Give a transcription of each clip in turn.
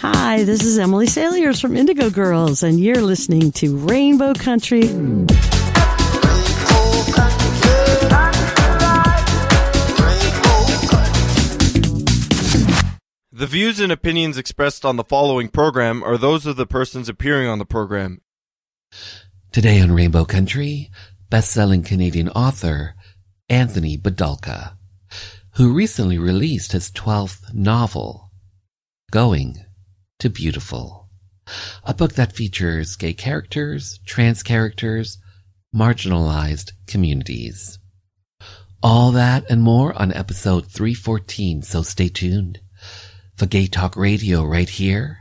Hi, this is Emily Saliers from Indigo Girls, and you're listening to Rainbow Country. The views and opinions expressed on the following program are those of the persons appearing on the program. Today on Rainbow Country, best-selling Canadian author Anthony Bidulka, who recently released his 12th novel, Going to Beautiful, a book that features gay characters, trans characters, marginalized communities. All that and more on episode 314, so stay tuned for Gay Talk Radio right here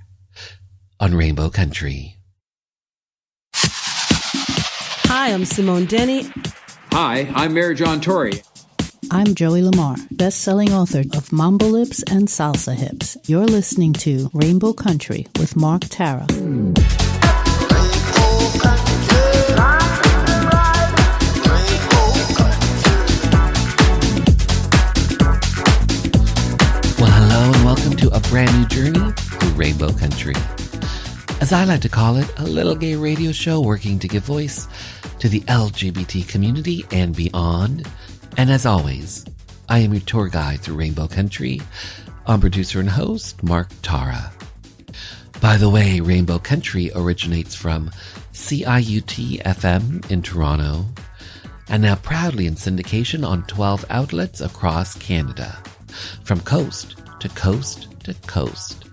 on Rainbow Country. Hi, I'm Simone Denny. Hi, I'm Mayor John Tory. I'm Joey Lamar, best-selling author of Mambo Lips and Salsa Hips. You're listening to Rainbow Country with Mark Tara. Well, hello and welcome to a brand new journey through Rainbow Country. As I like to call it, a little gay radio show working to give voice to the LGBT community and beyond. And as always, I am your tour guide through Rainbow Country. I'm producer and host, Mark Tara. By the way, Rainbow Country originates from CIUT-FM in Toronto and now proudly in syndication on 12 outlets across Canada, from coast to coast to coast.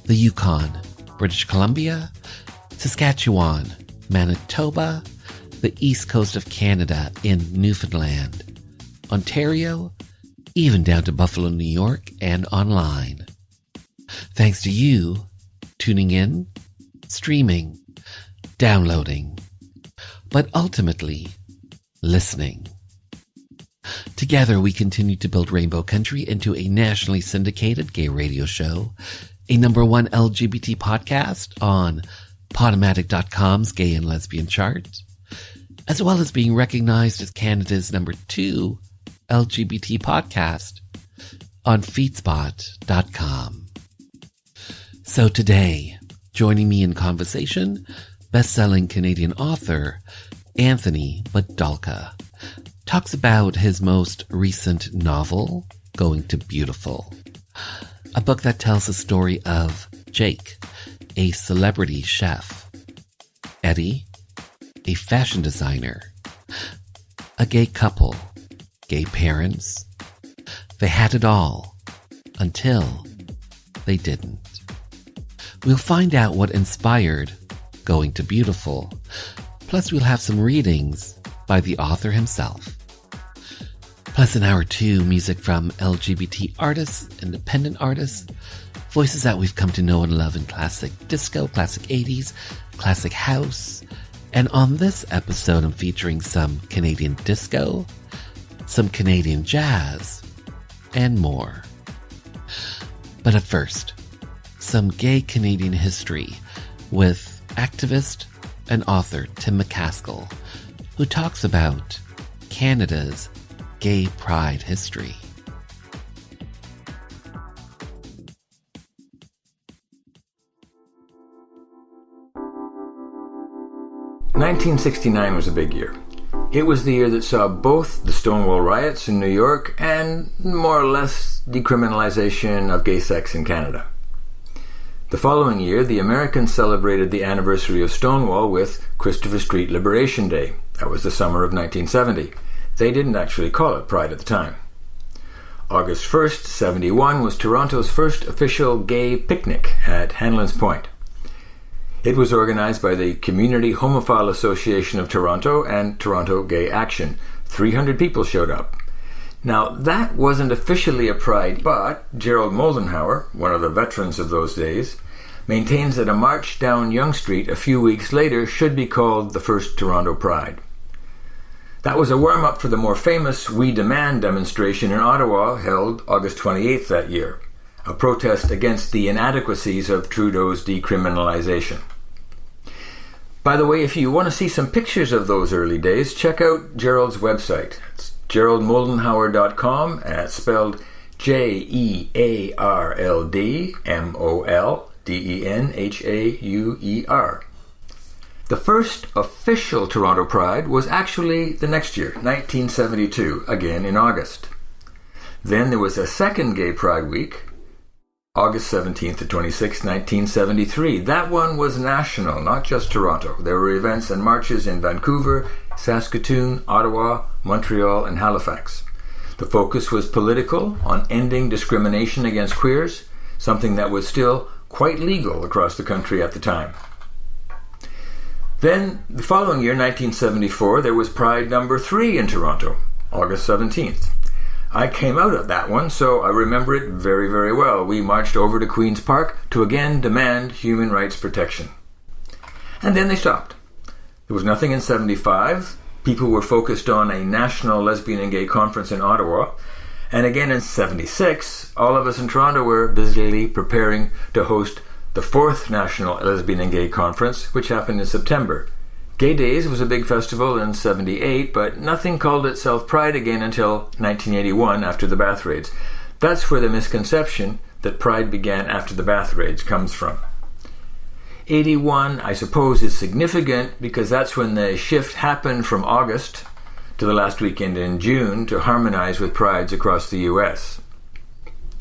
The Yukon, British Columbia, Saskatchewan, Manitoba, the east coast of Canada in Newfoundland, Ontario, even down to Buffalo, New York, and online. Thanks to you tuning in, streaming, downloading, but ultimately listening. Together we continue to build Rainbow Country into a nationally syndicated gay radio show, a #1 LGBT podcast on Podomatic.com's gay and lesbian chart, as well as being recognized as Canada's #2 LGBT podcast on feedspot.com. So today, joining me in conversation, best-selling Canadian author Anthony Bidulka talks about his most recent novel, Going to Beautiful, a book that tells the story of Jake, a celebrity chef, Eddie, a fashion designer, a gay couple, gay parents. They had it all until they didn't. We'll find out what inspired Going to Beautiful. Plus we'll have some readings by the author himself. Plus in hour 2, music from LGBT artists, independent artists, voices that we've come to know and love in classic disco, classic 80s, classic house. And on this episode, I'm featuring some Canadian disco, some Canadian jazz, and more. But at first, some gay Canadian history with activist and author Tim McCaskill, who talks about Canada's gay pride history. "1969 was a big year. It was the year that saw both the Stonewall riots in New York and, more or less, decriminalization of gay sex in Canada. The following year, the Americans celebrated the anniversary of Stonewall with Christopher Street Liberation Day. That was the summer of 1970. They didn't actually call it Pride at the time. August 1st, 71 was Toronto's first official gay picnic at Hanlon's Point. It was organized by the Community Homophile Association of Toronto and Toronto Gay Action. 300 people showed up. Now, that wasn't officially a pride, but Gerald Moldenhauer, one of the veterans of those days, maintains that a march down Yonge Street a few weeks later should be called the first Toronto Pride. That was a warm-up for the more famous We Demand demonstration in Ottawa held August 28th that year, a protest against the inadequacies of Trudeau's decriminalization. By the way, if you want to see some pictures of those early days, check out Gerald's website. It's geraldmoldenhauer.com, and it's spelled Jearldmoldenhauer. Denhauer. The first official Toronto Pride was actually the next year, 1972, again in August. Then there was a second Gay Pride Week, August 17th to 26th, 1973. That one was national, not just Toronto. There were events and marches in Vancouver, Saskatoon, Ottawa, Montreal, and Halifax. The focus was political, on ending discrimination against queers, something that was still quite legal across the country at the time. Then, the following year, 1974, there was Pride number 3 in Toronto, August 17th. I came out of that one, so I remember it very, very well. We marched over to Queen's Park to again demand human rights protection. And then they stopped. There was nothing in 75. People were focused on a national lesbian and gay conference in Ottawa. And again in 76, all of us in Toronto were busily preparing to host the 4th National Lesbian and Gay Conference, which happened in September. Gay Days was a big festival in 78, but nothing called itself Pride again until 1981 after the Bath Raids. That's where the misconception that Pride began after the Bath Raids comes from. 81, I suppose, is significant because that's when the shift happened from August to the last weekend in June to harmonize with prides across the US.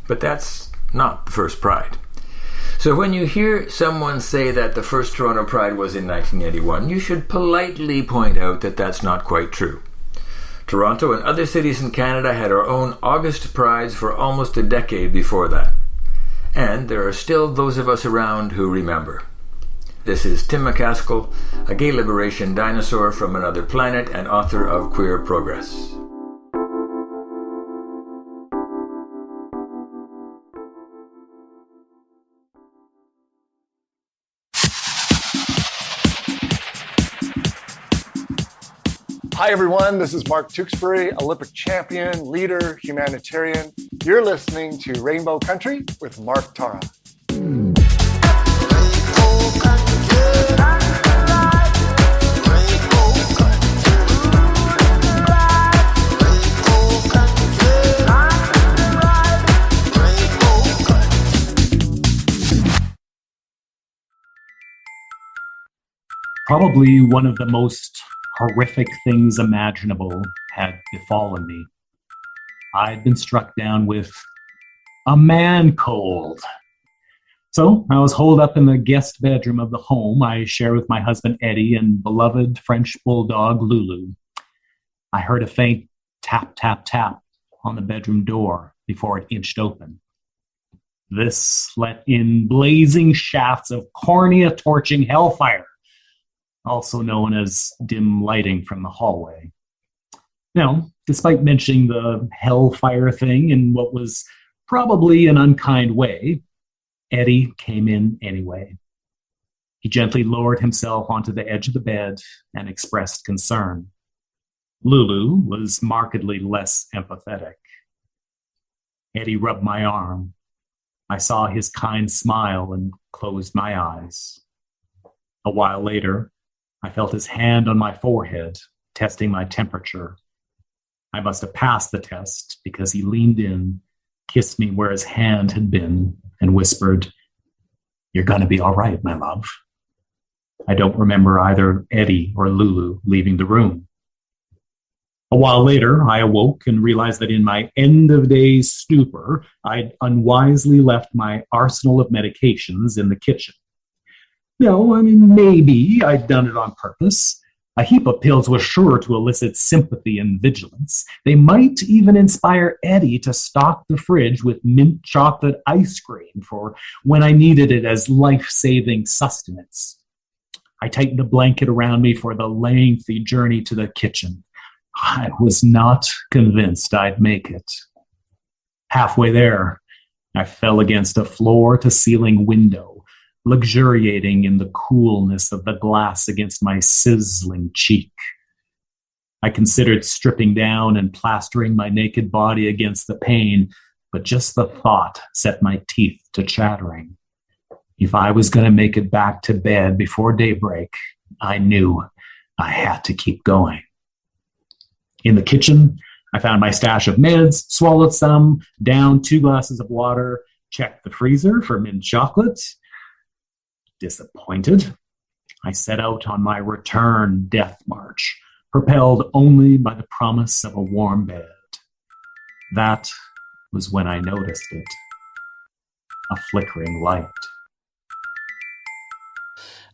But that's not the first Pride. So when you hear someone say that the first Toronto Pride was in 1981, you should politely point out that that's not quite true. Toronto and other cities in Canada had our own August Prides for almost a decade before that. And there are still those of us around who remember. This is Tim McCaskill, a gay liberation dinosaur from another planet and author of Queer Progress. Hi everyone, this is Mark Tewksbury, Olympic champion, leader, humanitarian. You're listening to Rainbow Country with Mark Tara. Probably one of the most horrific things imaginable had befallen me. I'd been struck down with a man cold. So I was holed up in the guest bedroom of the home I share with my husband Eddie and beloved French bulldog Lulu. I heard a faint tap, tap, tap on the bedroom door before it inched open. This let in blazing shafts of cornea-torching hellfire, also known as dim lighting from the hallway. Now, despite mentioning the hellfire thing in what was probably an unkind way, Eddie came in anyway. He gently lowered himself onto the edge of the bed and expressed concern. Lulu was markedly less empathetic. Eddie rubbed my arm. I saw his kind smile and closed my eyes. A while later, I felt his hand on my forehead, testing my temperature. I must have passed the test because he leaned in, kissed me where his hand had been, and whispered, "You're gonna be all right, my love." I don't remember either Eddie or Lulu leaving the room. A while later, I awoke and realized that in my end-of-day stupor, I'd unwisely left my arsenal of medications in the kitchen. No, maybe I'd done it on purpose. A heap of pills was sure to elicit sympathy and vigilance. They might even inspire Eddie to stock the fridge with mint chocolate ice cream for when I needed it as life-saving sustenance. I tightened a blanket around me for the lengthy journey to the kitchen. I was not convinced I'd make it. Halfway there, I fell against a floor-to-ceiling window, luxuriating in the coolness of the glass against my sizzling cheek. I considered stripping down and plastering my naked body against the pane, but just the thought set my teeth to chattering. If I was going to make it back to bed before daybreak, I knew I had to keep going. In the kitchen, I found my stash of meds, swallowed some, downed 2 glasses of water, checked the freezer for mint chocolate. Disappointed, I set out on my return death march, propelled only by the promise of a warm bed. That was when I noticed it, a flickering light.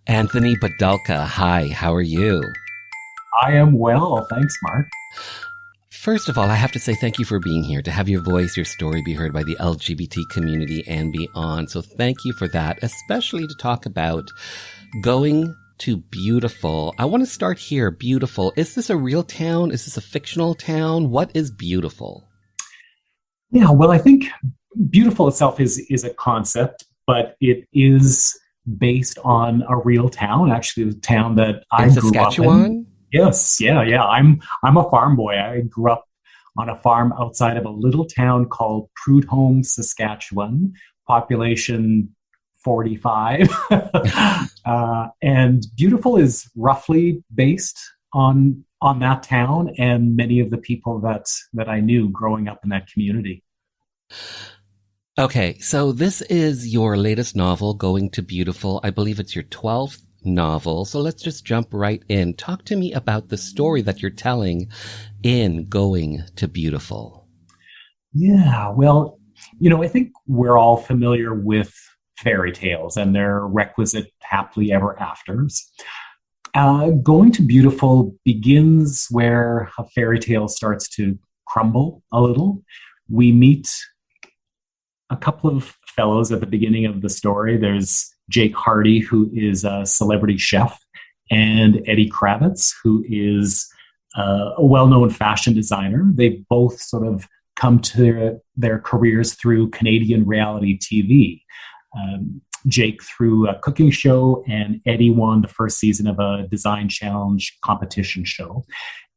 Anthony Bidulka, hi, how are you? I am well, thanks, Mark. First of all, I have to say thank you for being here, to have your voice, your story be heard by the LGBT community and beyond. So thank you for that, especially to talk about going to Beautiful. I want to start here. Beautiful. Is this a real town? Is this a fictional town? What is Beautiful? Yeah, well, I think Beautiful itself is a concept, but it is based on a real town, actually the town that I grew Saskatchewan? up in. Yes, yeah. I'm a farm boy. I grew up on a farm outside of a little town called Prudhomme, Saskatchewan, population 45. And Beautiful is roughly based on that town and many of the people that I knew growing up in that community. Okay, so this is your latest novel, Going to Beautiful. I believe it's your 12th novel. So let's just jump right in. Talk to me about the story that you're telling in Going to Beautiful. Yeah, well, I think we're all familiar with fairy tales and their requisite happily ever afters. Going to Beautiful begins where a fairy tale starts to crumble a little. We meet a couple of fellows at the beginning of the story. There's Jake Hardy, who is a celebrity chef, and Eddie Kravitz, who is a well-known fashion designer. They both sort of come to their careers through Canadian reality TV. Jake through a cooking show, and Eddie won the first season of a design challenge competition show.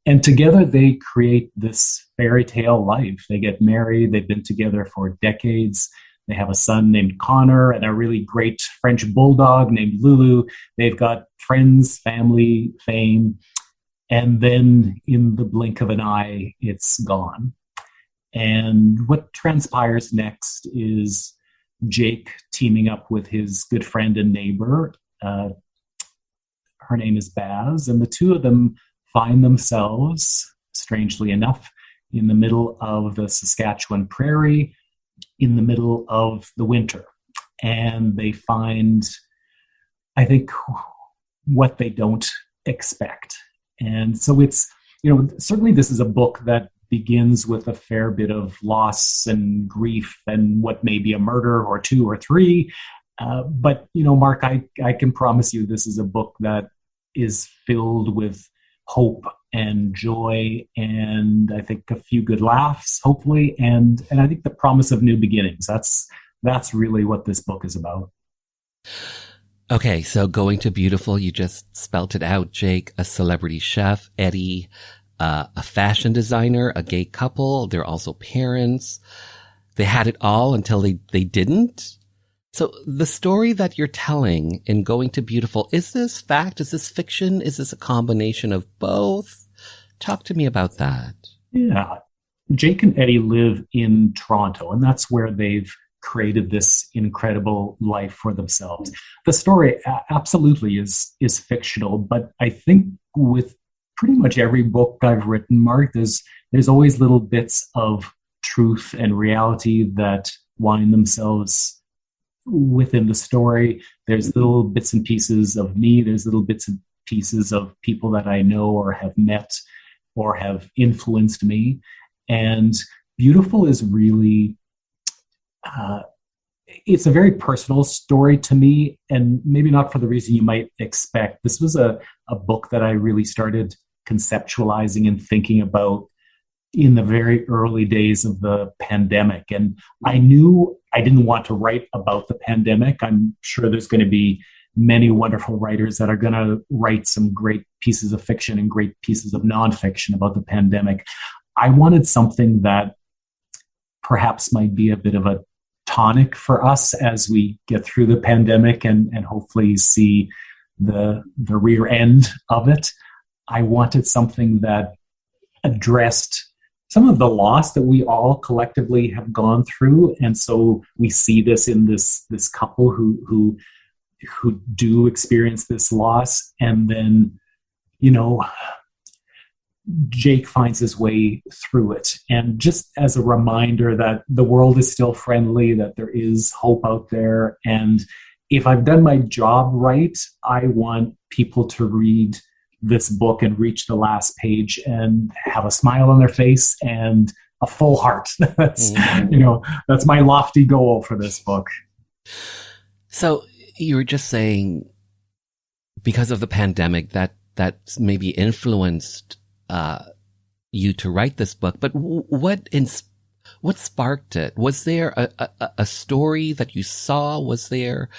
And together they create this fairy tale life. They get married. They've been together for decades. They have a son named Connor and a really great French bulldog named Lulu. They've got friends, family, fame. And then in the blink of an eye, it's gone. And what transpires next is Jake teaming up with his good friend and neighbor. Her name is Baz. And the two of them find themselves, strangely enough, in the middle of the Saskatchewan prairie, in the middle of the winter. And they find, I think, what they don't expect. And so it's, certainly this is a book that begins with a fair bit of loss and grief and what may be a murder or two or three. But, Mark, I can promise you this is a book that is filled with hope and joy, and I think a few good laughs, hopefully, and I think the promise of new beginnings. That's really what this book is about. Okay, so Going to Beautiful, you just spelt it out. Jake, a celebrity chef, Eddie, a fashion designer, a gay couple. They're also parents. They had it all until they didn't. So the story that you're telling in Going to Beautiful, is this fact? Is this fiction? Is this a combination of both? Talk to me about that. Yeah. Jake and Eddie live in Toronto, and that's where they've created this incredible life for themselves. The story absolutely is fictional, but I think with pretty much every book I've written, Mark, there's always little bits of truth and reality that wind themselves within the story. There's little bits and pieces of me. There's little bits and pieces of people that I know or have met or have influenced me. And Beautiful is really, it's a very personal story to me, and maybe not for the reason you might expect. This was a book that I really started conceptualizing and thinking about in the very early days of the pandemic. And I knew I didn't want to write about the pandemic. I'm sure there's going to be many wonderful writers that are going to write some great pieces of fiction and great pieces of nonfiction about the pandemic. I wanted something that perhaps might be a bit of a tonic for us as we get through the pandemic and hopefully see the rear end of it. I wanted something that addressed some of the loss that we all collectively have gone through. And so we see this in this couple who who do experience this loss. And then, you know, Jake finds his way through it. And just as a reminder that the world is still friendly, that there is hope out there. And if I've done my job right, I want people to read this book and reach the last page and have a smile on their face and a full heart. That's, you know, that's my lofty goal for this book. So you were just saying, because of the pandemic, that maybe influenced you to write this book. But what sparked it? Was there a story that you saw? Was there,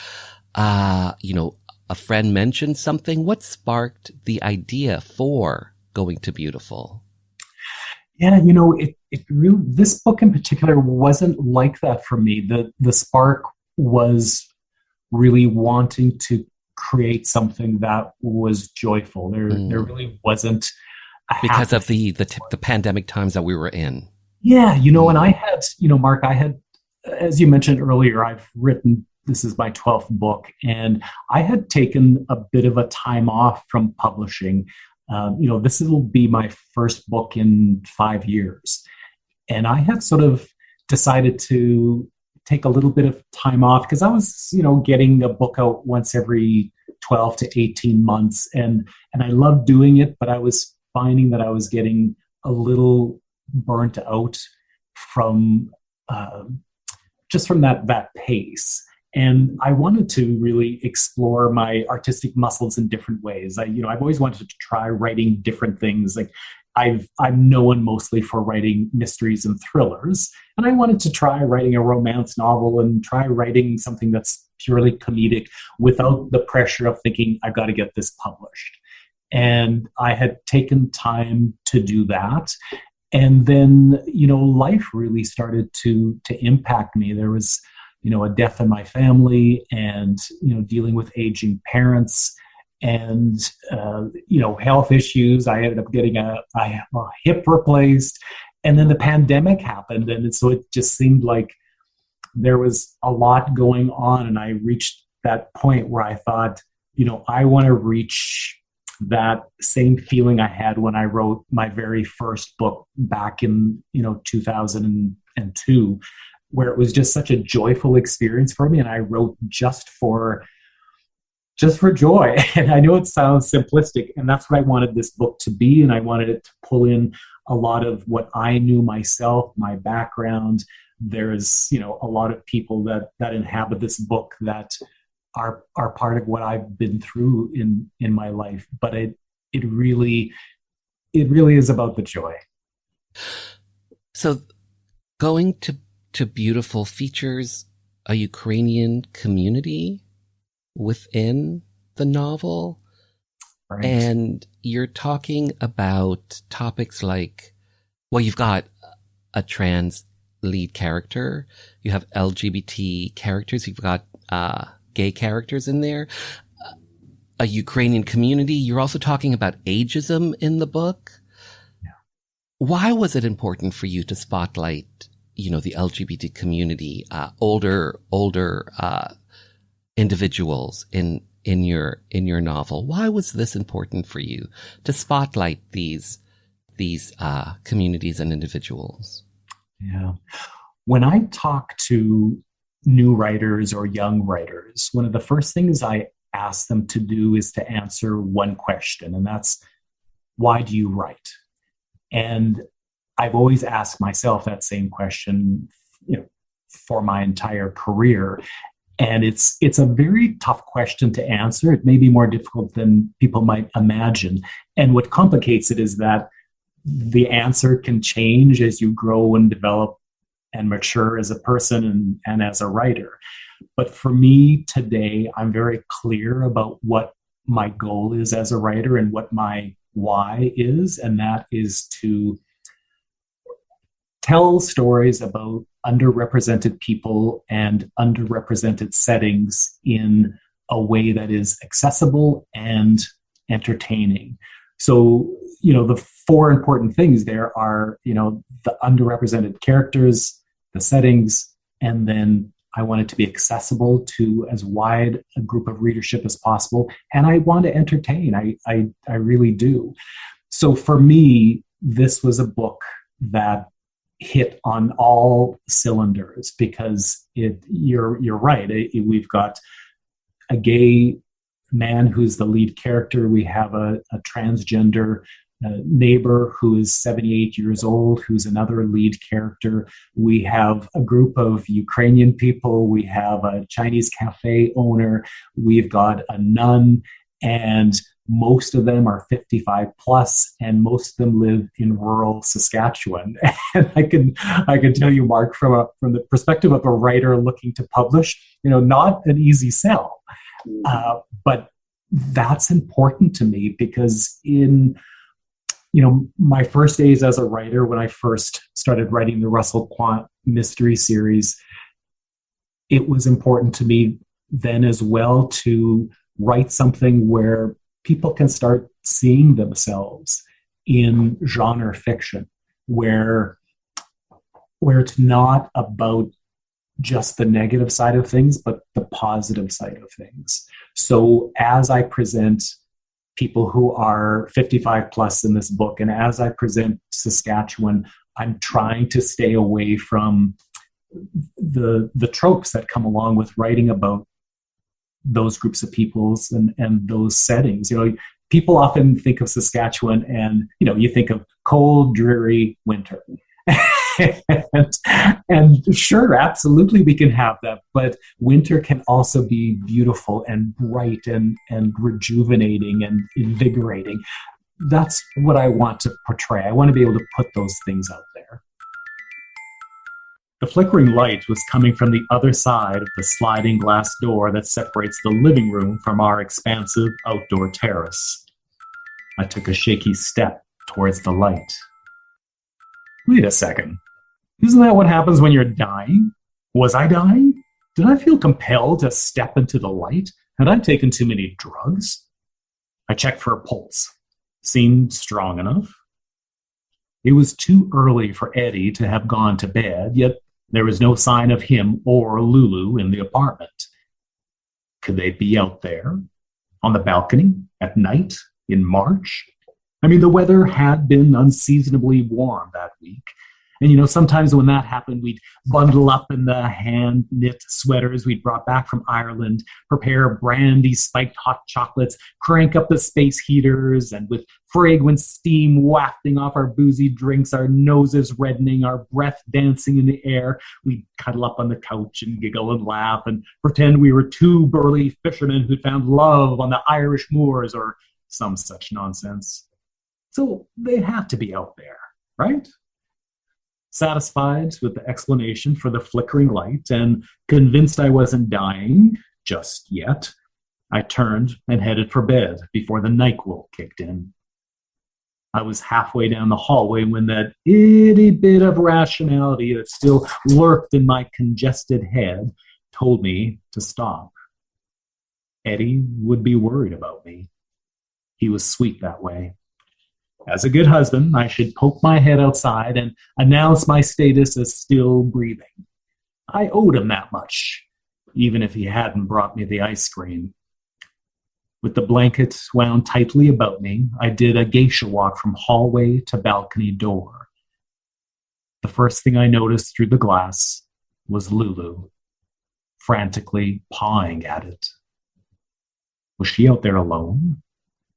you know, a friend mentioned something? What sparked the idea for Going to Beautiful? Yeah, you know, it really, this book in particular wasn't like that for me. The spark was really wanting to create something that was joyful. There really wasn't because of the pandemic times that we were in. Yeah, you know, and I had, you know, Mark, as you mentioned earlier, I've written, this is my 12th book, and I had taken a bit of a time off from publishing. You know, this will be my first book in 5 years. And I had sort of decided to take a little bit of time off because I was, you know, getting a book out once every 12 to 18 months. And I loved doing it, but I was finding that I was getting a little burnt out from just from that pace. And I wanted to really explore my artistic muscles in different ways. I've always wanted to try writing different things. Like I'm known mostly for writing mysteries and thrillers, and I wanted to try writing a romance novel and try writing something that's purely comedic without the pressure of thinking I've got to get this published. And I had taken time to do that. And then, you know, life really started to impact me. There was, you know, a death in my family and, you know, dealing with aging parents and, you know, health issues. I ended up getting a hip replaced, and then the pandemic happened. And so it just seemed like there was a lot going on. And I reached that point where I thought, you know, I want to reach that same feeling I had when I wrote my very first book back in, you know, 2002, where it was just such a joyful experience for me. And I wrote just for joy. And I know it sounds simplistic, and that's what I wanted this book to be. And I wanted it to pull in a lot of what I knew myself, my background. There's, you know, a lot of people that inhabit this book that are part of what I've been through in my life. But it really is about the joy. So Going to Beautiful features a Ukrainian community within the novel. Right. And you're talking about topics like, well, you've got a trans lead character, you have LGBT characters, you've got gay characters in there, a Ukrainian community. You're also talking about ageism in the book. Yeah. Why was it important for you to spotlight, you know, the LGBT community, older individuals in your novel? Why was this important for you to spotlight these communities and individuals? Yeah. When I talk to new writers or young writers, one of the first things I ask them to do is to answer one question, and that's, why do you write? And I've always asked myself that same question, you know, for my entire career. And it's a very tough question to answer. It may be more difficult than people might imagine. And what complicates it is that the answer can change as you grow and develop and mature as a person and as a writer. But for me today, I'm very clear about what my goal is as a writer and what my why is. And that is to tell stories about underrepresented people and underrepresented settings in a way that is accessible and entertaining. So, you know, the four important things there are, you know, the underrepresented characters, the settings, and then I want it to be accessible to as wide a group of readership as possible. And I want to entertain. I really do. So for me, this was a book that hit on all cylinders because you're right. We've got a gay man who's the lead character. We have a transgender neighbor who is 78 years old, who's another lead character. We have a group of Ukrainian people. We have a Chinese cafe owner. We've got a nun, and most of them are 55 plus, and most of them live in rural Saskatchewan. And I can tell you, Mark, from the perspective of a writer looking to publish, not an easy sell. But that's important to me because in my first days as a writer, when I first started writing the Russell Quant mystery series, it was important to me then as well to write something where people can start seeing themselves in genre fiction, where it's not about just the negative side of things, but the positive side of things. So as I present people who are 55 plus in this book, and as I present Saskatchewan, I'm trying to stay away from the tropes that come along with writing about those groups of peoples and those settings. People often think of Saskatchewan and, you think of cold, dreary winter. and sure, absolutely we can have that, but winter can also be beautiful and bright and rejuvenating and invigorating. That's what I want to portray. I want to be able to put those things out there. The flickering light was coming from the other side of the sliding glass door that separates the living room from our expansive outdoor terrace. I took a shaky step towards the light. Wait a second. Isn't that what happens when you're dying? Was I dying? Did I feel compelled to step into the light? Had I taken too many drugs? I checked for a pulse. Seemed strong enough. It was too early for Eddie to have gone to bed, yet there was no sign of him or Lulu in the apartment. Could they be out there? On the balcony? At night? In March? The weather had been unseasonably warm that week. And, sometimes when that happened, we'd bundle up in the hand-knit sweaters we'd brought back from Ireland, prepare brandy-spiked hot chocolates, crank up the space heaters, and with fragrant steam wafting off our boozy drinks, our noses reddening, our breath dancing in the air, we'd cuddle up on the couch and giggle and laugh and pretend we were two burly fishermen who'd found love on the Irish moors or some such nonsense. So they had to be out there, right? Satisfied with the explanation for the flickering light and convinced I wasn't dying just yet, I turned and headed for bed before the NyQuil kicked in. I was halfway down the hallway when that itty bit of rationality that still lurked in my congested head told me to stop. Eddie would be worried about me. He was sweet that way. As a good husband, I should poke my head outside and announce my status as still breathing. I owed him that much, even if he hadn't brought me the ice cream. With the blanket wound tightly about me, I did a geisha walk from hallway to balcony door. The first thing I noticed through the glass was Lulu, frantically pawing at it. Was she out there alone?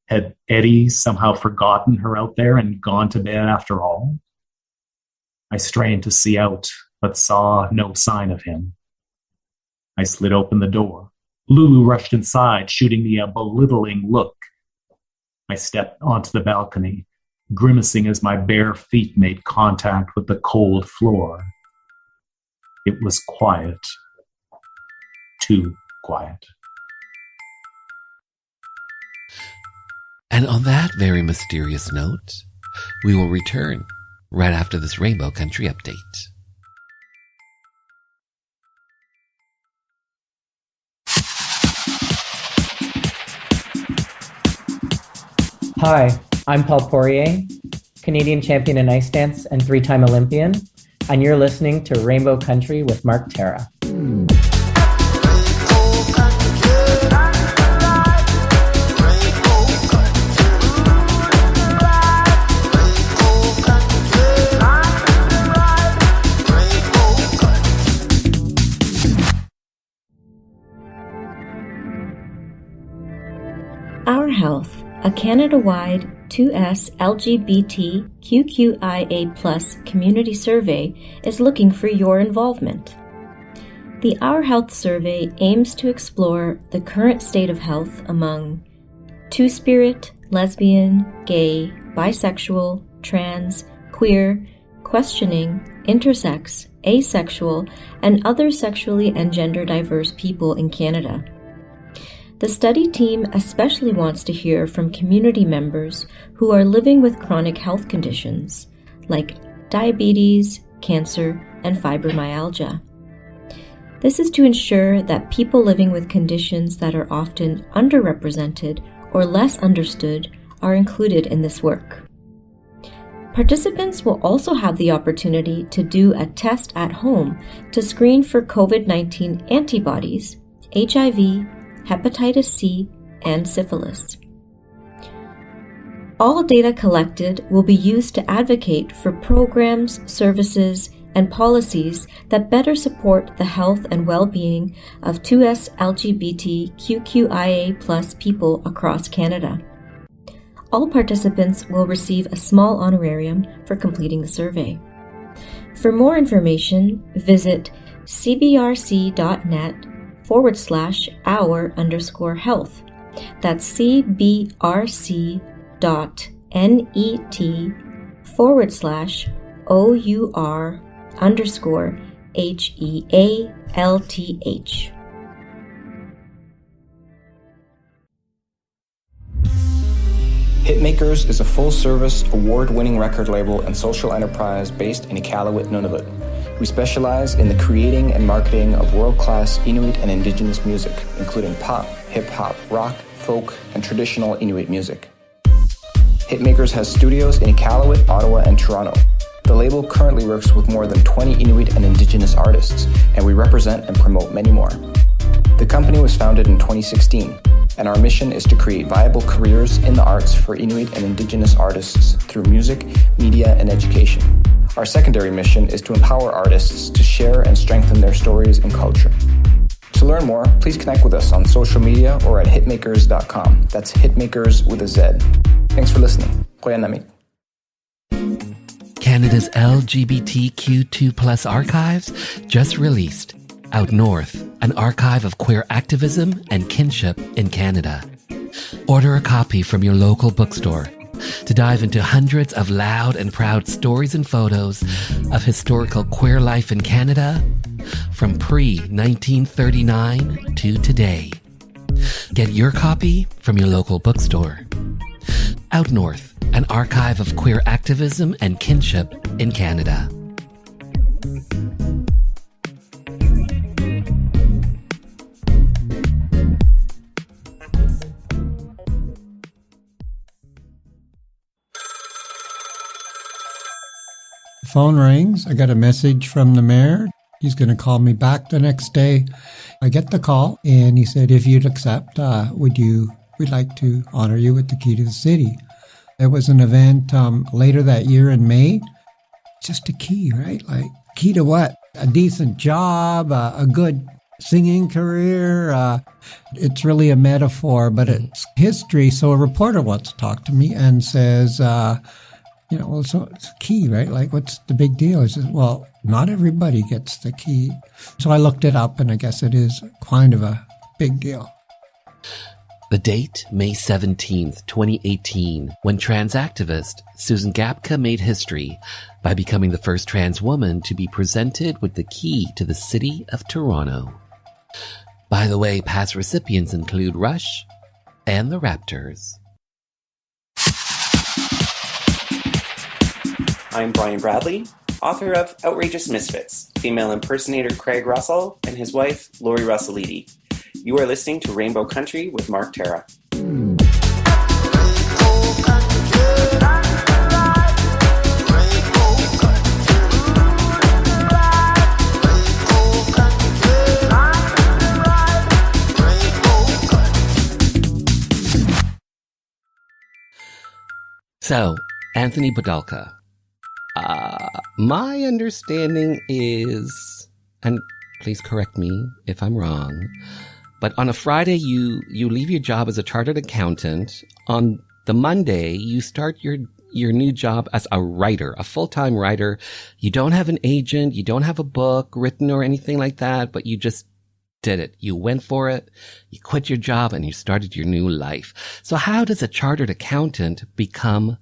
Had Eddie somehow forgotten her out there and gone to bed after all? I strained to see out, but saw no sign of him. I slid open the door. Lulu rushed inside, shooting me a belittling look. I stepped onto the balcony, grimacing as my bare feet made contact with the cold floor. It was quiet. Too quiet. And on that very mysterious note, we will return right after this Rainbow Country update. Hi, I'm Paul Poirier, Canadian champion in ice dance and 3-time Olympian, and you're listening to Rainbow Country with Mark Terra. Health, a Canada-wide 2S LGBT QQIA+ community survey, is looking for your involvement. The HOUR Health survey aims to explore the current state of health among two-spirit, lesbian, gay, bisexual, trans, queer, questioning, intersex, asexual, and other sexually and gender diverse people in Canada. The study team especially wants to hear from community members who are living with chronic health conditions like diabetes, cancer, and fibromyalgia. This is to ensure that people living with conditions that are often underrepresented or less understood are included in this work. Participants will also have the opportunity to do a test at home to screen for COVID-19 antibodies, HIV, hepatitis C, and syphilis. All data collected will be used to advocate for programs, services, and policies that better support the health and well-being of 2S LGBT QQIA+ people across Canada. All participants will receive a small honorarium for completing the survey. For more information, visit cbrc.net/our_health. That's cbrc.net/our_HEALTH. Hitmakers is a full-service, award-winning record label and social enterprise based in Iqaluit, Nunavut. We specialize in the creating and marketing of world-class Inuit and Indigenous music, including pop, hip-hop, rock, folk, and traditional Inuit music. Hitmakers has studios in Iqaluit, Ottawa, and Toronto. The label currently works with more than 20 Inuit and Indigenous artists, and we represent and promote many more. The company was founded in 2016, and our mission is to create viable careers in the arts for Inuit and Indigenous artists through music, media, and education. Our secondary mission is to empower artists to share and strengthen their stories and culture. To learn more, please connect with us on social media or at hitmakers.com. That's hitmakers with a Z. Thanks for listening. Qoyanamit. Canada's LGBTQ2+ archives just released Out North, an archive of queer activism and kinship in Canada. Order a copy from your local bookstore to dive into hundreds of loud and proud stories and photos of historical queer life in Canada from pre-1939 to today. Get your copy from your local bookstore. Out North, an archive of queer activism and kinship in Canada. Phone rings. I got a message from the mayor. He's going to call me back the next day. I get the call, and he said, if you'd accept, we'd like to honor you with the key to the city. There was an event later that year in May. Just a key, right? Like, key to what? A decent job, a good singing career. It's really a metaphor, but it's history. So a reporter wants to talk to me and says, so it's a key, right? Like, what's the big deal? I said, well, not everybody gets the key. So I looked it up, and I guess it is kind of a big deal. The date, May 17th, 2018, when trans activist Susan Gapka made history by becoming the first trans woman to be presented with the key to the city of Toronto. By the way, past recipients include Rush and the Raptors. I'm Brian Bradley, author of Outrageous Misfits, female impersonator Craig Russell and his wife, Lori Russellidi. You are listening to Rainbow Country with Mark Terra. So, Anthony Bidulka. My understanding is, and please correct me if I'm wrong, But on a Friday, you leave your job as a chartered accountant. On the Monday, you start your new job as a writer, a full-time writer. You don't have an agent. You don't have a book written or anything like that, but you just did it. You went for it. You quit your job and you started your new life. So how does a chartered accountant become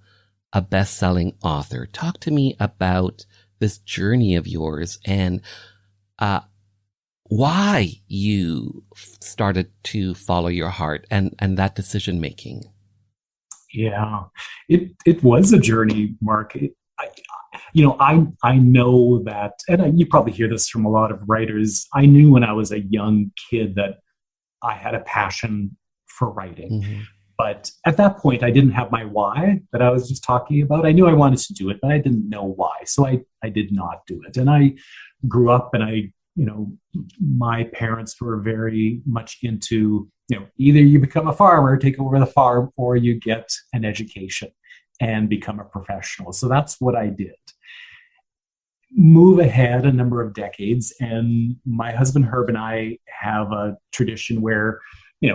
a best-selling author? Talk to me about this journey of yours and why you started to follow your heart and that decision making. Yeah, it was a journey, Mark. I know that, and you probably hear this from a lot of writers. I knew when I was a young kid that I had a passion for writing. Mm-hmm. But at that point, I didn't have my why that I was just talking about. I knew I wanted to do it, but I didn't know why. So I did not do it. And I grew up and my parents were very much into, either you become a farmer, take over the farm, or you get an education and become a professional. So that's what I did. Move ahead a number of decades, and my husband Herb and I have a tradition where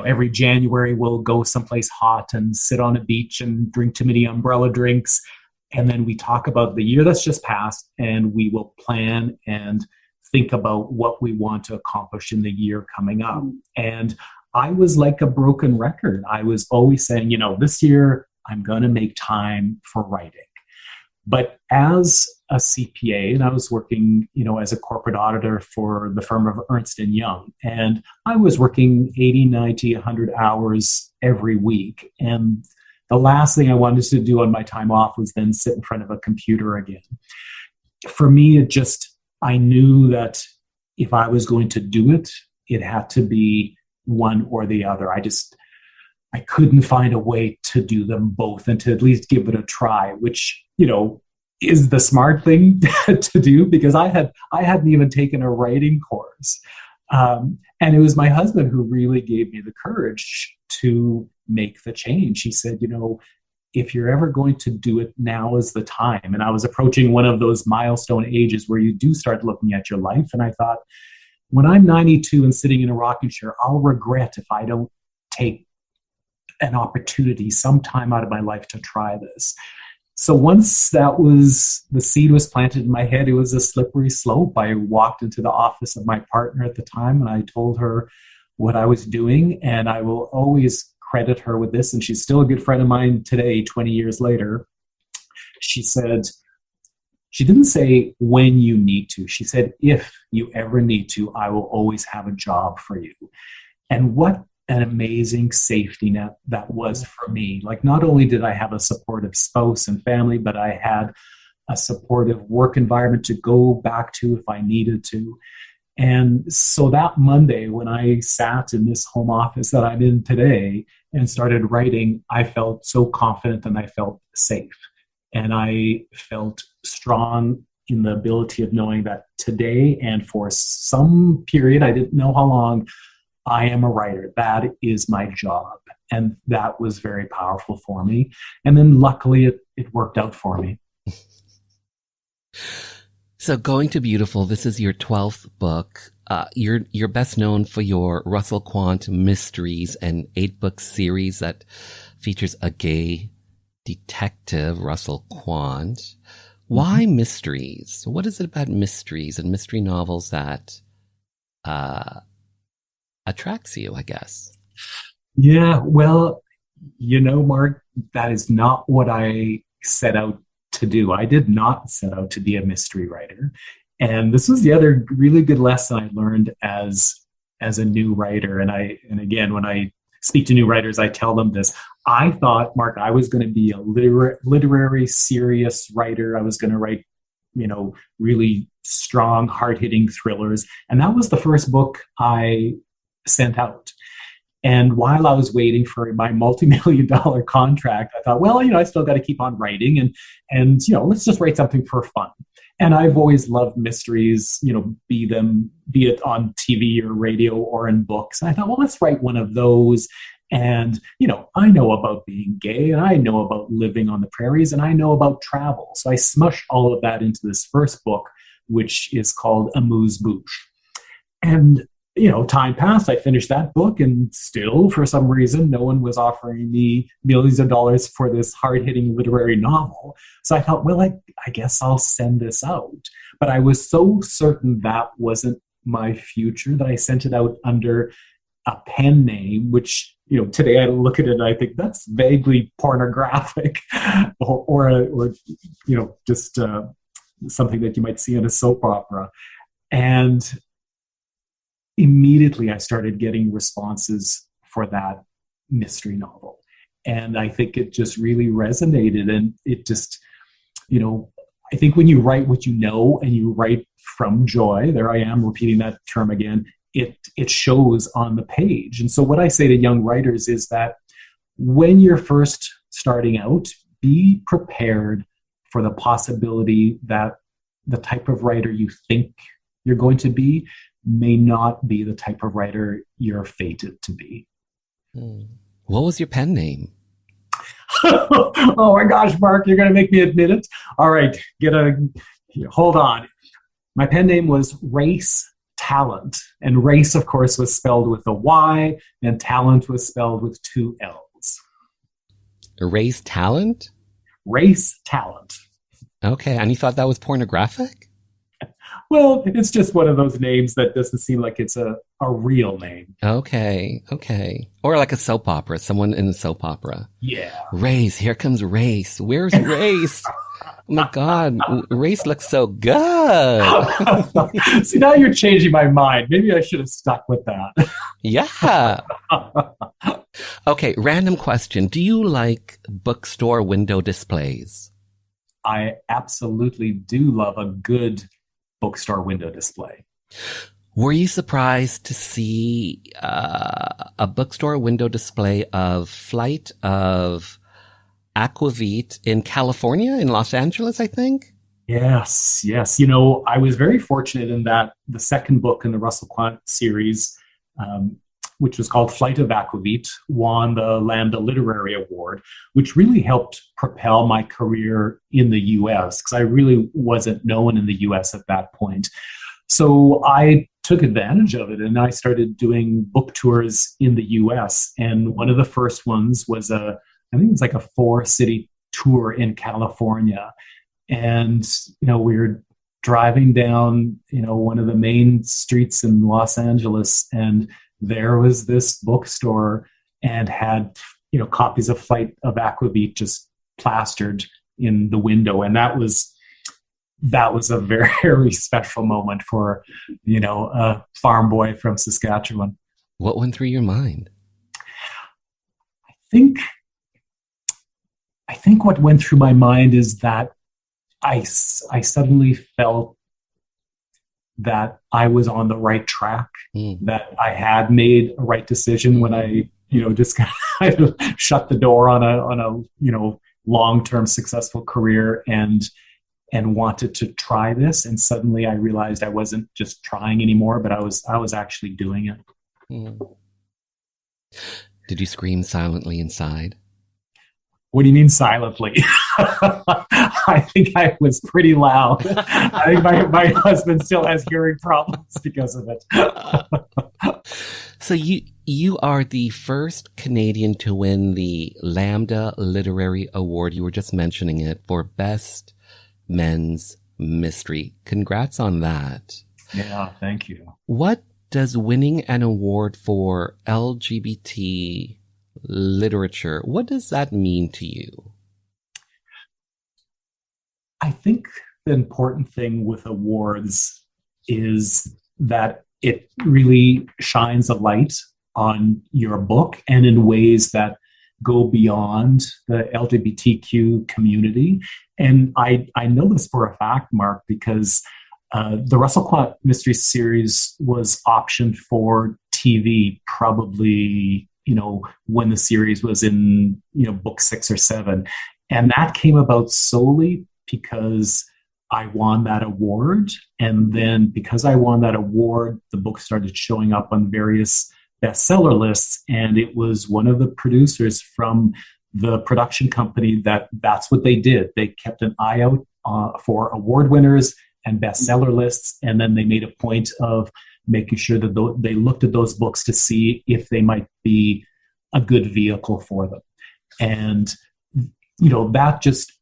every January we'll go someplace hot and sit on a beach and drink too many umbrella drinks. And then we talk about the year that's just passed, and we will plan and think about what we want to accomplish in the year coming up. And I was like a broken record. I was always saying, this year I'm going to make time for writing. But as a CPA, and I was working, as a corporate auditor for the firm of Ernst & Young, and I was working 80, 90, 100 hours every week. And the last thing I wanted to do on my time off was then sit in front of a computer again. For me, I knew that if I was going to do it, it had to be one or the other. I couldn't find a way to do them both and to at least give it a try, which, is the smart thing to do, because I hadn't even taken a writing course. And it was my husband who really gave me the courage to make the change. He said, if you're ever going to do it, now is the time. And I was approaching one of those milestone ages where you do start looking at your life. And I thought, when I'm 92 and sitting in a rocking chair, I'll regret if I don't take an opportunity sometime out of my life to try this. So once the seed was planted in my head, it was a slippery slope. I walked into the office of my partner at the time and I told her what I was doing, and I will always credit her with this, and she's still a good friend of mine today, 20 years later. She said, she didn't say when you need to. She said, if you ever need to, I will always have a job for you. And what an amazing safety net that was for me. Like, not only did I have a supportive spouse and family, but I had a supportive work environment to go back to if I needed to. And so that Monday, when I sat in this home office that I'm in today and started writing, I felt so confident and I felt safe. And I felt strong in the ability of knowing that today and for some period, I didn't know how long, I am a writer. That is my job. And that was very powerful for me. And then luckily it worked out for me. So Going to Beautiful, this is your 12th book. You're best known for your Russell Quant Mysteries, an 8-book series that features a gay detective, Russell Quant. Why mysteries? What is it about mysteries and mystery novels that attracts you, I guess? Yeah, well, Mark, that is not what I set out to do. I did not set out to be a mystery writer. And this was the other really good lesson I learned as a new writer. And again, when I speak to new writers, I tell them this. I thought, Mark, I was going to be a literary, serious writer. I was going to write, really strong, hard-hitting thrillers. And that was the first book I sent out. And while I was waiting for my multi-million-dollar contract, I thought, well, I still got to keep on writing and let's just write something for fun. And I've always loved mysteries, be it on TV or radio or in books. And I thought, well, let's write one of those. And, I know about being gay, and I know about living on the prairies, and I know about travel. So I smushed all of that into this first book, which is called Amuse-Bouche. And time passed. I finished that book, and still, for some reason, no one was offering me millions of dollars for this hard-hitting literary novel. So I thought, well, I guess I'll send this out. But I was so certain that wasn't my future that I sent it out under a pen name, which, today I look at it and I think that's vaguely pornographic or just something that you might see in a soap opera. And immediately I started getting responses for that mystery novel. And I think it just really resonated. And it just, I think when you write what you know and you write from joy, there I am repeating that term again, it shows on the page. And so what I say to young writers is that when you're first starting out, be prepared for the possibility that the type of writer you think you're going to be may not be the type of writer you're fated to be. What was your pen name? Oh my gosh, Mark, you're going to make me admit it. All right, hold on. My pen name was Race Talent. And race, of course, was spelled with a Y, and talent was spelled with 2 L's. Race Talent? Race Talent. Okay, and you thought that was pornographic? Well, it's just one of those names that doesn't seem like it's a real name. Okay. Or like a soap opera, someone in a soap opera. Yeah. Race, here comes Race. Where's Race? Oh my God, Race looks so good. See, now you're changing my mind. Maybe I should have stuck with that. Yeah. Okay, random question. Do you like bookstore window displays? I absolutely do love a good bookstore window display. Were you surprised to see a bookstore window display of Flight of Aquavit in California, in Los Angeles, I think? Yes. I was very fortunate in that the second book in the Russell Quant series, which was called Flight of Aquavit, won the Lambda Literary Award, which really helped propel my career in the U.S., because I really wasn't known in the U.S. at that point. So I took advantage of it, and I started doing book tours in the U.S., and one of the first ones was I think it was like a 4-city tour in California. And, we were driving down, one of the main streets in Los Angeles, and there was this bookstore and had, copies of Flight of Aquavit just plastered in the window. And that was a very, very special moment for, a farm boy from Saskatchewan. What went through your mind? I think what went through my mind is that I suddenly felt that I was on the right track, that I had made a right decision when I, just kind of shut the door on a long-term successful career and wanted to try this. And suddenly I realized I wasn't just trying anymore, but I was actually doing it. Did you scream silently inside? What do you mean silently? I think I was pretty loud. I think my husband still has hearing problems because of it. So you are the first Canadian to win the Lambda Literary Award. You were just mentioning it, for Best Men's Mystery. Congrats on that. Yeah, thank you. What does winning an award for LGBT literature, what does that mean to you? I think the important thing with awards is that it really shines a light on your book, and in ways that go beyond the LGBTQ community. And I know this for a fact, Mark, because the Russell Quant Mystery Series was optioned for TV probably, when the series was in, book 6 or 7. And that came about solely because I won that award. And then because I won that award, the book started showing up on various bestseller lists. And it was one of the producers from the production company that's what they did. They kept an eye out for award winners and bestseller lists. And then they made a point of making sure that they looked at those books to see if they might be a good vehicle for them. And, that just,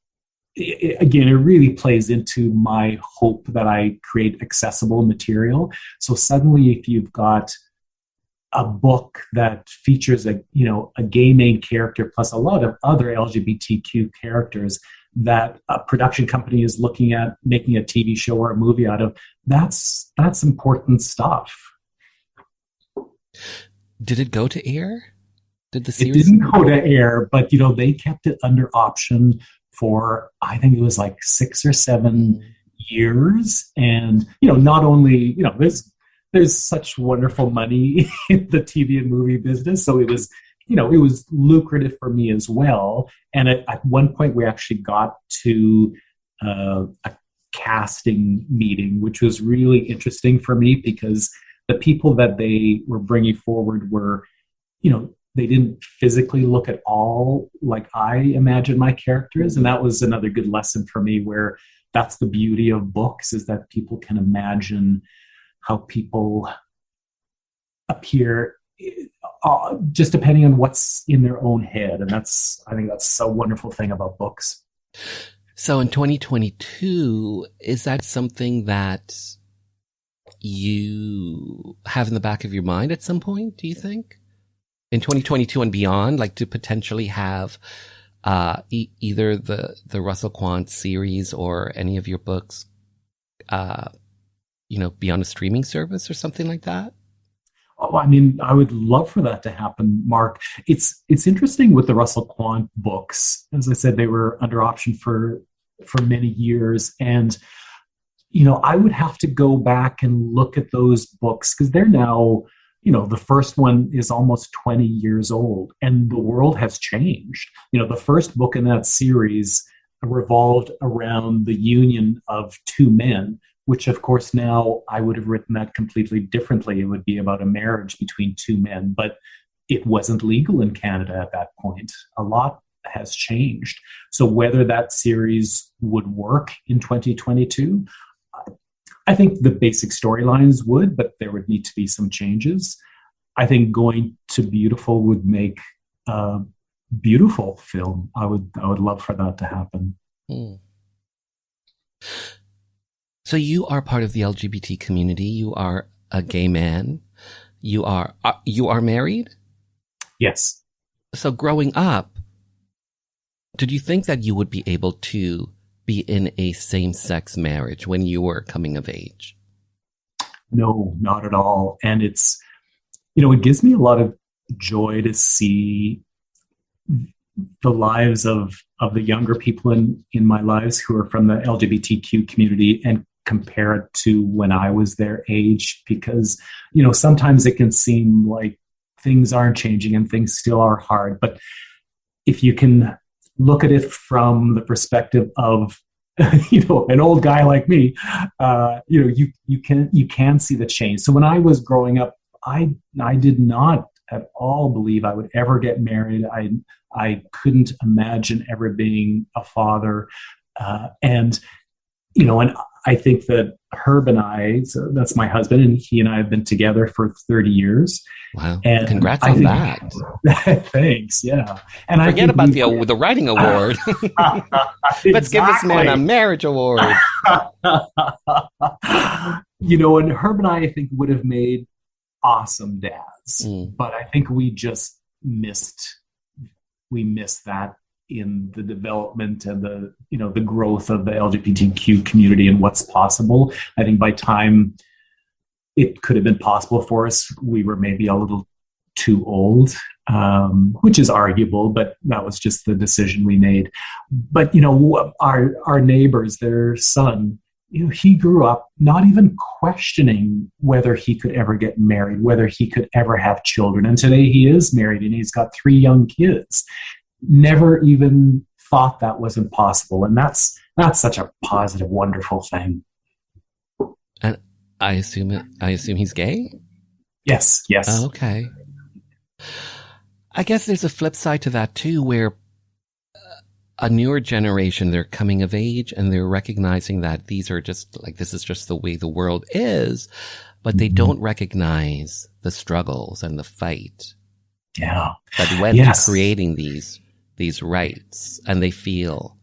again, it really plays into my hope that I create accessible material. So suddenly, if you've got a book that features a gay main character plus a lot of other LGBTQ characters that a production company is looking at making a TV show or a movie out of, that's important stuff. Did it go to air? Did the series? It didn't go to air, but they kept it under option for, I think it was like 6 or 7 years. And, not only, there's such wonderful money in the TV and movie business. So it was, it was lucrative for me as well. And at one point we actually got to a casting meeting, which was really interesting for me because the people that they were bringing forward were, they didn't physically look at all like I imagined my characters. And that was another good lesson for me, where that's the beauty of books, is that people can imagine how people appear just depending on what's in their own head. And I think that's a wonderful thing about books. So in 2022, is that something that you have in the back of your mind at some point, do you think? In 2022 and beyond, like to potentially have either the Russell Quant series or any of your books, be on a streaming service or something like that? Oh, I mean, I would love for that to happen, Mark. It's interesting with the Russell Quant books. As I said, they were under option for many years. And, I would have to go back and look at those books because they're now, the first one is almost 20 years old and the world has changed. The first book in that series revolved around the union of two men, which of course now I would have written that completely differently. It would be about a marriage between two men, but it wasn't legal in Canada at that point. A lot has changed. So whether that series would work in 2022, I think the basic storylines would, but there would need to be some changes. I think Going to Beautiful would make a beautiful film. I would love for that to happen. So you are part of the LGBT community. You are a gay man. You are married? Yes. So growing up, did you think that you would be able to be in a same-sex marriage when you were coming of age? No, not at all. And it's, it gives me a lot of joy to see the lives of the younger people in my lives who are from the LGBTQ community and compare it to when I was their age, because, sometimes it can seem like things aren't changing and things still are hard. But if you can look at it from the perspective of, an old guy like me, you can see the change. So when I was growing up, I did not at all believe I would ever get married. I couldn't imagine ever being a father. And I think that Herb and I, so that's my husband, and he and I have been together for 30 years. Wow. And congrats on that. Thanks. Yeah. And forget about the writing award. Let's give this man a marriage award. And Herb and I think would have made awesome dads, but I think we just missed that in the development and the growth of the LGBTQ community and what's possible. I think by time it could have been possible for us, we were maybe a little too old, which is arguable, but that was just the decision we made. But, our neighbors, their son, he grew up not even questioning whether he could ever get married, whether he could ever have children. And today he is married and he's got 3 young kids. Never even thought that was impossible. And that's such a positive, wonderful thing. And I assume he's gay? Yes. Oh, okay. I guess there's a flip side to that too, where a newer generation, they're coming of age and they're recognizing that these are just like, this is just the way the world is, but they don't recognize the struggles and the fight. Yeah. That went to creating these rights, and they feel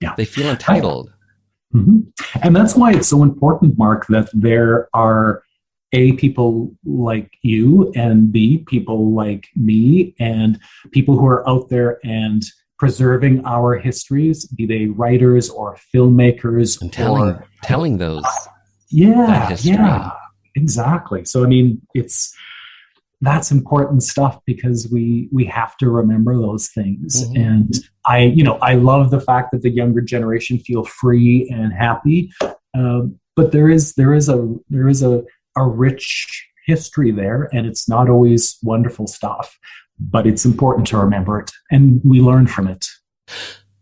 entitled. And that's why it's so important, Mark, that there are A, people like you, and B, people like me, and people who are out there and preserving our histories, be they writers or filmmakers, and telling those. Yeah, exactly. So, I mean, that's important stuff, because we have to remember those things. And I love the fact that the younger generation feel free and happy. But there is a rich history there, and it's not always wonderful stuff, but it's important to remember it, and we learn from it.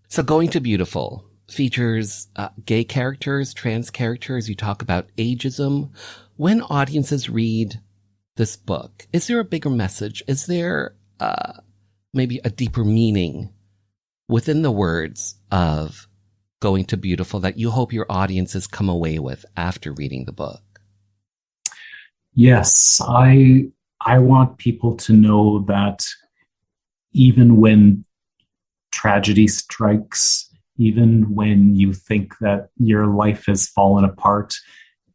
So Going to Beautiful features gay characters, trans characters. You talk about ageism. When audiences read this book, is there a bigger message? Is there maybe a deeper meaning within the words of Going to Beautiful that you hope your audiences come away with after reading the book? Yes, I want people to know that even when tragedy strikes, even when you think that your life has fallen apart,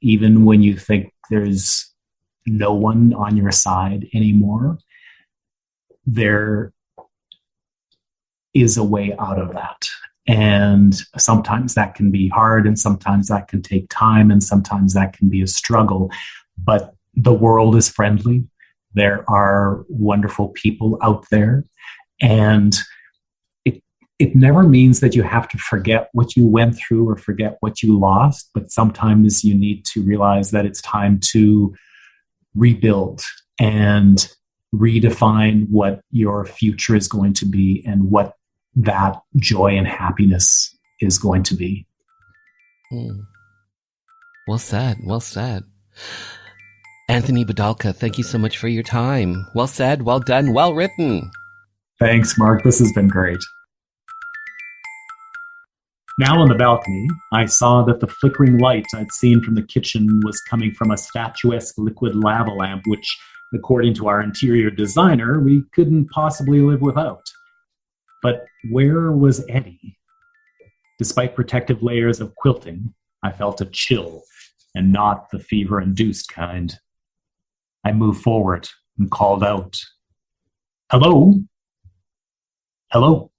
even when you think there's no one on your side anymore, there is a way out of that. And sometimes that can be hard, and sometimes that can take time, and sometimes that can be a struggle. But the world is friendly. There are wonderful people out there. And it never means that you have to forget what you went through or forget what you lost, but sometimes you need to realize that it's time to rebuild and redefine what your future is going to be and what that joy and happiness is going to be. Well said. Well said. Anthony Bidulka, thank you so much for your time. Well said, well done, well written. Thanks, Mark. This has been great. Now on the balcony, I saw that the flickering light I'd seen from the kitchen was coming from a statuesque liquid lava lamp, which, according to our interior designer, we couldn't possibly live without. But where was Eddie? Despite protective layers of quilting, I felt a chill, and not the fever-induced kind. I moved forward and called out, "Hello?" "Hello,"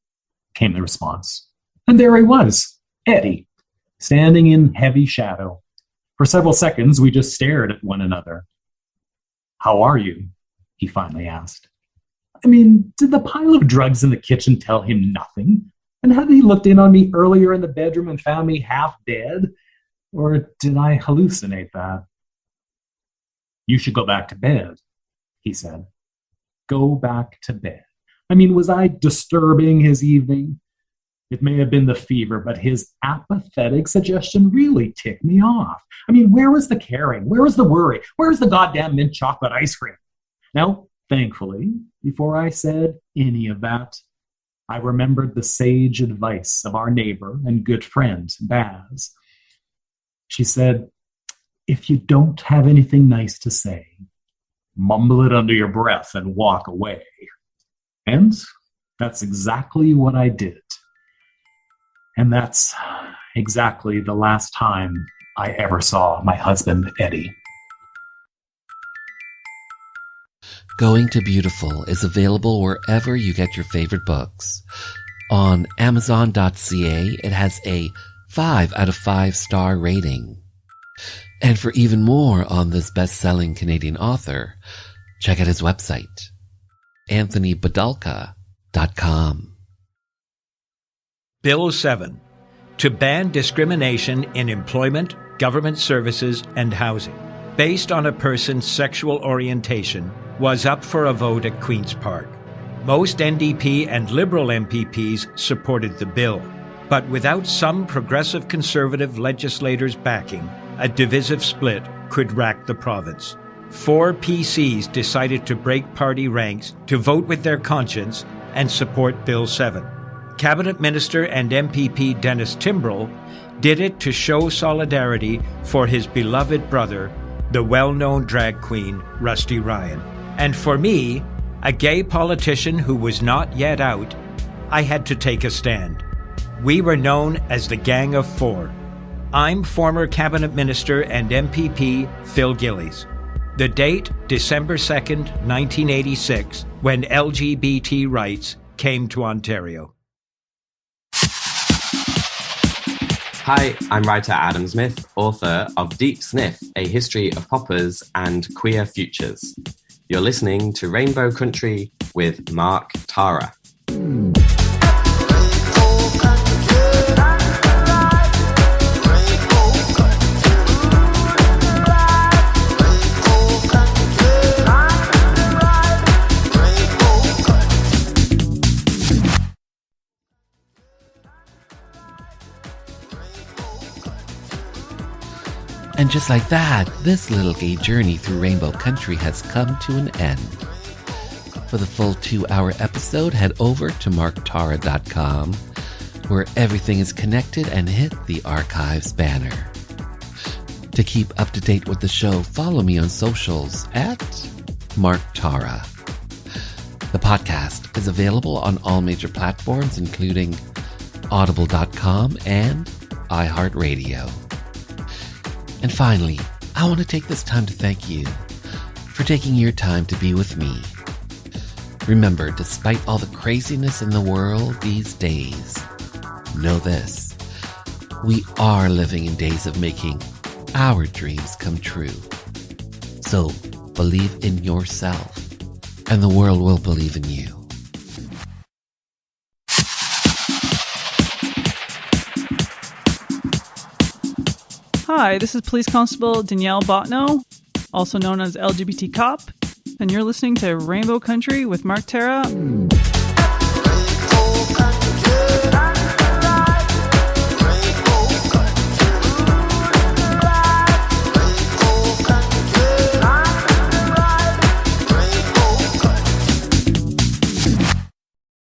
came the response. And there he was, Eddie, standing in heavy shadow. For several seconds, we just stared at one another. "How are you?" he finally asked. I mean, did the pile of drugs in the kitchen tell him nothing? And had he looked in on me earlier in the bedroom and found me half dead? Or did I hallucinate that? "You should go back to bed," he said. Go back to bed. I mean, was I disturbing his evening? It may have been the fever, but his apathetic suggestion really ticked me off. I mean, where was the caring? Where was the worry? Where was the goddamn mint chocolate ice cream? Now, thankfully, before I said any of that, I remembered the sage advice of our neighbor and good friend, Baz. She said, if you don't have anything nice to say, mumble it under your breath and walk away. And that's exactly what I did. And that's exactly the last time I ever saw my husband, Eddie. Going to Beautiful is available wherever you get your favorite books. On Amazon.ca, it has a 5 out of 5 star rating. And for even more on this best-selling Canadian author, check out his website, anthonybidulka.com. Bill 7, to ban discrimination in employment, government services, and housing, based on a person's sexual orientation, was up for a vote at Queen's Park. Most NDP and Liberal MPPs supported the bill, but without some progressive Conservative legislators backing, a divisive split could rack the province. 4 PCs decided to break party ranks to vote with their conscience and support Bill 7. Cabinet Minister and MPP Dennis Timbrell did it to show solidarity for his beloved brother, the well-known drag queen Rusty Ryan. And for me, a gay politician who was not yet out, I had to take a stand. We were known as the Gang of Four. I'm former Cabinet Minister and MPP Phil Gillies. The date, December 2nd, 1986, when LGBT rights came to Ontario. Hi, I'm writer Adam Smith, author of Deep Sniff, A History of Poppers and Queer Futures. You're listening to Rainbow Country with Mark Tara. And just like that, this little gay journey through Rainbow Country has come to an end. For the full 2-hour episode, head over to marktara.com, where everything is connected, and hit the archives banner. To keep up to date with the show, follow me on socials at Mark Tara. The podcast is available on all major platforms, including audible.com and iHeartRadio. And finally, I want to take this time to thank you for taking your time to be with me. Remember, despite all the craziness in the world these days, know this: we are living in days of making our dreams come true. So believe in yourself, and the world will believe in you. Hi, this is Police Constable Danielle Botno, also known as LGBT Cop, and you're listening to Rainbow Country with Mark Tara.